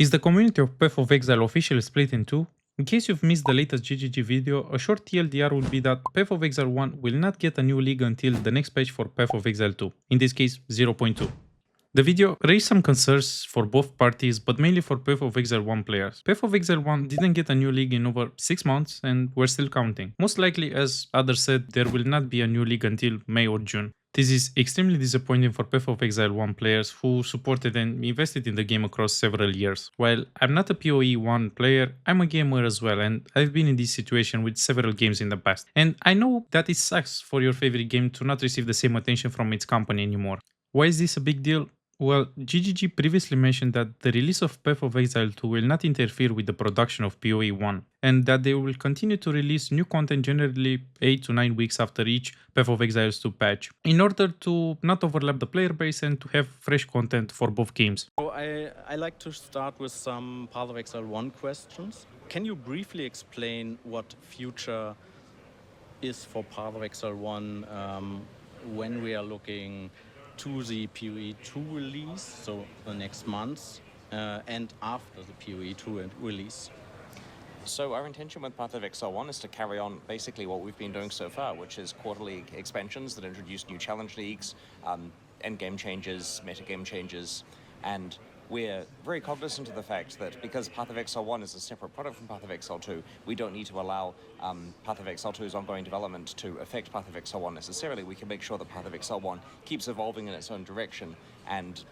Is the community of Path of Exile officially split in two? In case you've missed the latest GGG video, a short TLDR will be that Path of Exile 1 will not get a new league until the next patch for Path of Exile 2, in this case 0.2. The video raised some concerns for both parties, but mainly for Path of Exile 1 players. Path of Exile 1 didn't get a new league in over 6 months and we're still counting. Most likely, as others said, there will not be a new league until May or June. This is extremely disappointing for Path of Exile 1 players who supported and invested in the game across several years. While I'm not a PoE 1 player, I'm a gamer as well, and I've been in this situation with several games in the past. And I know that it sucks for your favorite game to not receive the same attention from its company anymore. Why is this a big deal? Well, GGG previously mentioned that the release of Path of Exile 2 will not interfere with the production of PoE 1, and that they will continue to release new content generally 8 to 9 weeks after each Path of Exile 2 patch, in order to not overlap the player base and to have fresh content for both games. So I like to start with some Path of Exile 1 questions. Can you briefly explain what future is for Path of Exile 1 when we are looking to the PoE 2 release, so the next months, and after the PoE 2 release? So our intention with Path of Exile 1 is to carry on basically what we've been doing so far, which is quarterly expansions that introduce new challenge leagues, endgame changes, metagame changes, and we're very cognizant of the fact that because Path of Exile 1 is a separate product from Path of Exile 2, we don't need to allow Path of Exile 2's ongoing development to affect Path of Exile 1 necessarily. We can make sure that Path of Exile 1 keeps evolving in its own direction, and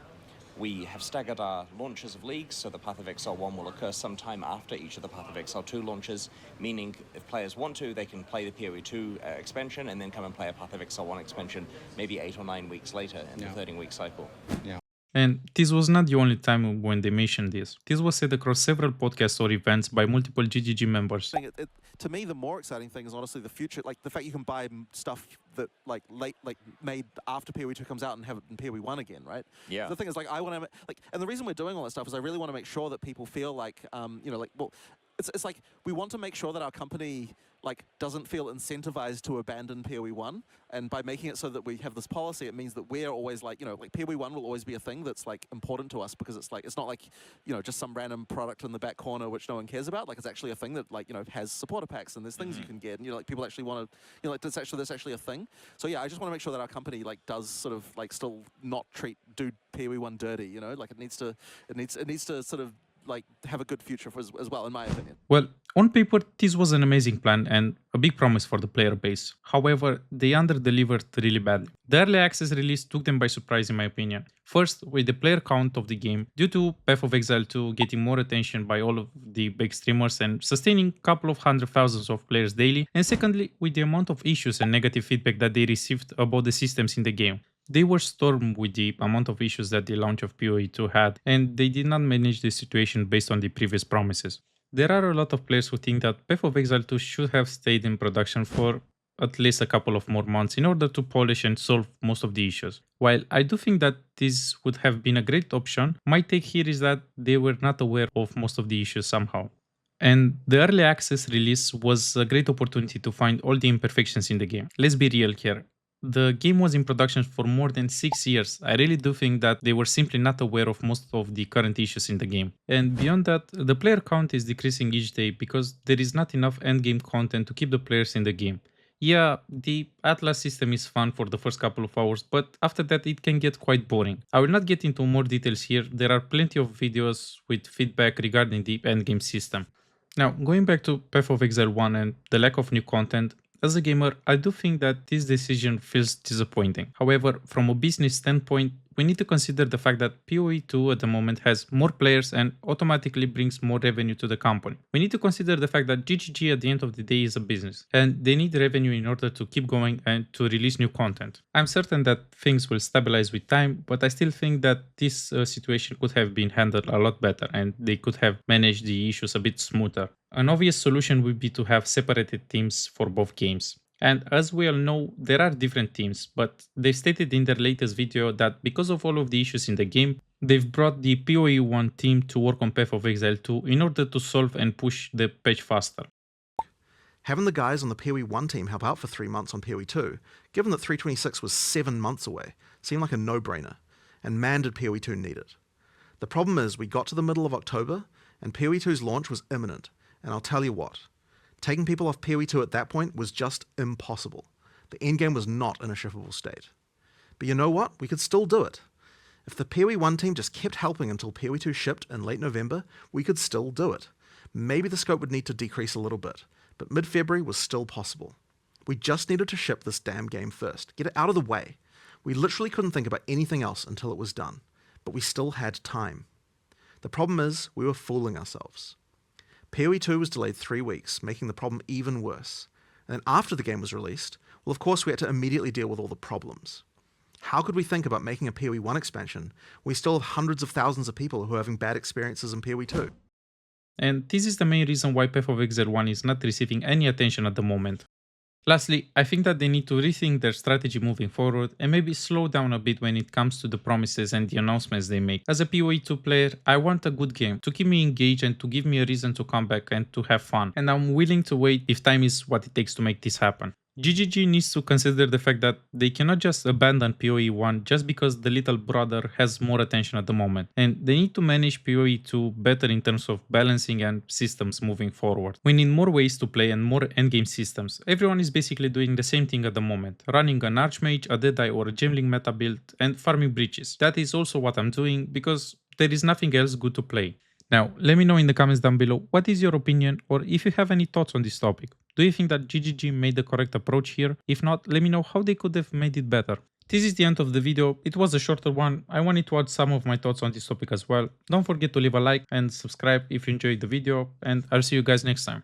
we have staggered our launches of leagues, so the Path of Exile 1 will occur sometime after each of the Path of Exile 2 launches, meaning if players want to, they can play the PoE 2 expansion and then come and play a Path of Exile 1 expansion maybe 8 or 9 weeks later in the 13-week cycle. Yeah. And this was not the only time when they mentioned this. This was said across several podcasts or events by multiple GGG members. To me, the more exciting thing is honestly the future, like the fact you can buy stuff that made after PoE 2 comes out and have it in PoE 1 again, right? Yeah. The thing is, I want to and the reason we're doing all that stuff is I really want to make sure that people feel like, it's like we want to make sure that our company doesn't feel incentivized to abandon PoE 1, and by making it so that we have this policy, it means that we're always PoE 1 will always be a thing that's important to us, because it's not just some random product in the back corner which no one cares about. It's actually a thing that has supporter packs and there's things you can get, and people actually want to that's actually a thing. So yeah, I just want to make sure that our company does sort of still not do PoE 1 dirty, it needs to sort of have a good future as well, in my opinion. Well, on paper, this was an amazing plan and a big promise for the player base. However, they under-delivered really badly. The early access release took them by surprise, in my opinion. First, with the player count of the game, due to Path of Exile 2 getting more attention by all of the big streamers and sustaining a couple of hundred thousands of players daily. And secondly, with the amount of issues and negative feedback that they received about the systems in the game. They were stormed with the amount of issues that the launch of PoE 2 had, and they did not manage the situation based on the previous promises. There are a lot of players who think that Path of Exile 2 should have stayed in production for at least a couple of more months in order to polish and solve most of the issues. While I do think that this would have been a great option, my take here is that they were not aware of most of the issues somehow. And the early access release was a great opportunity to find all the imperfections in the game. Let's be real here. The game was in production for more than 6 years. I really do think that they were simply not aware of most of the current issues in the game. And beyond that, the player count is decreasing each day because there is not enough endgame content to keep the players in the game. Yeah, the Atlas system is fun for the first couple of hours, but after that it can get quite boring. I will not get into more details here. There are plenty of videos with feedback regarding the endgame system. Now, going back to Path of Exile 1 and the lack of new content, as a gamer, I do think that this decision feels disappointing. However, from a business standpoint, we need to consider the fact that PoE 2 at the moment has more players and automatically brings more revenue to the company. We need to consider the fact that GGG at the end of the day is a business, and they need revenue in order to keep going and to release new content. I'm certain that things will stabilize with time, but I still think that this situation could have been handled a lot better and they could have managed the issues a bit smoother. An obvious solution would be to have separated teams for both games. And as we all know, there are different teams, but they stated in their latest video that because of all of the issues in the game, they've brought the PoE 1 team to work on Path of Exile 2 in order to solve and push the patch faster. Having the guys on the PoE 1 team help out for 3 months on PoE 2, given that 326 was 7 months away, seemed like a no-brainer, and man did PoE 2 need it. The problem is we got to the middle of October and PoE 2's launch was imminent, and I'll tell you what, taking people off PoE 2 at that point was just impossible. The endgame was not in a shippable state. But you know what? We could still do it. If the PoE 1 team just kept helping until PoE 2 shipped in late November, we could still do it. Maybe the scope would need to decrease a little bit, but mid-February was still possible. We just needed to ship this damn game first, get it out of the way. We literally couldn't think about anything else until it was done, but we still had time. The problem is, we were fooling ourselves. PoE 2 was delayed 3 weeks, making the problem even worse. And then after the game was released, well, of course we had to immediately deal with all the problems. How could we think about making a PoE 1 expansion when we still have hundreds of thousands of people who are having bad experiences in PoE 2? And this is the main reason why Path of Exile 1 is not receiving any attention at the moment. Lastly, I think that they need to rethink their strategy moving forward and maybe slow down a bit when it comes to the promises and the announcements they make. As a PoE 2 player, I want a good game to keep me engaged and to give me a reason to come back and to have fun, and I'm willing to wait if time is what it takes to make this happen. GGG needs to consider the fact that they cannot just abandon PoE 1 just because the little brother has more attention at the moment, and they need to manage PoE 2 better in terms of balancing and systems moving forward. We need more ways to play and more endgame systems. Everyone is basically doing the same thing at the moment, running an Archmage, a Deadeye or a Gemling meta build and farming breaches. That is also what I'm doing because there is nothing else good to play. Now, let me know in the comments down below what is your opinion or if you have any thoughts on this topic. Do you think that GGG made the correct approach here? If not, let me know how they could have made it better. This is the end of the video. It was a shorter one. I wanted to add some of my thoughts on this topic as well. Don't forget to leave a like and subscribe if you enjoyed the video, and I'll see you guys next time.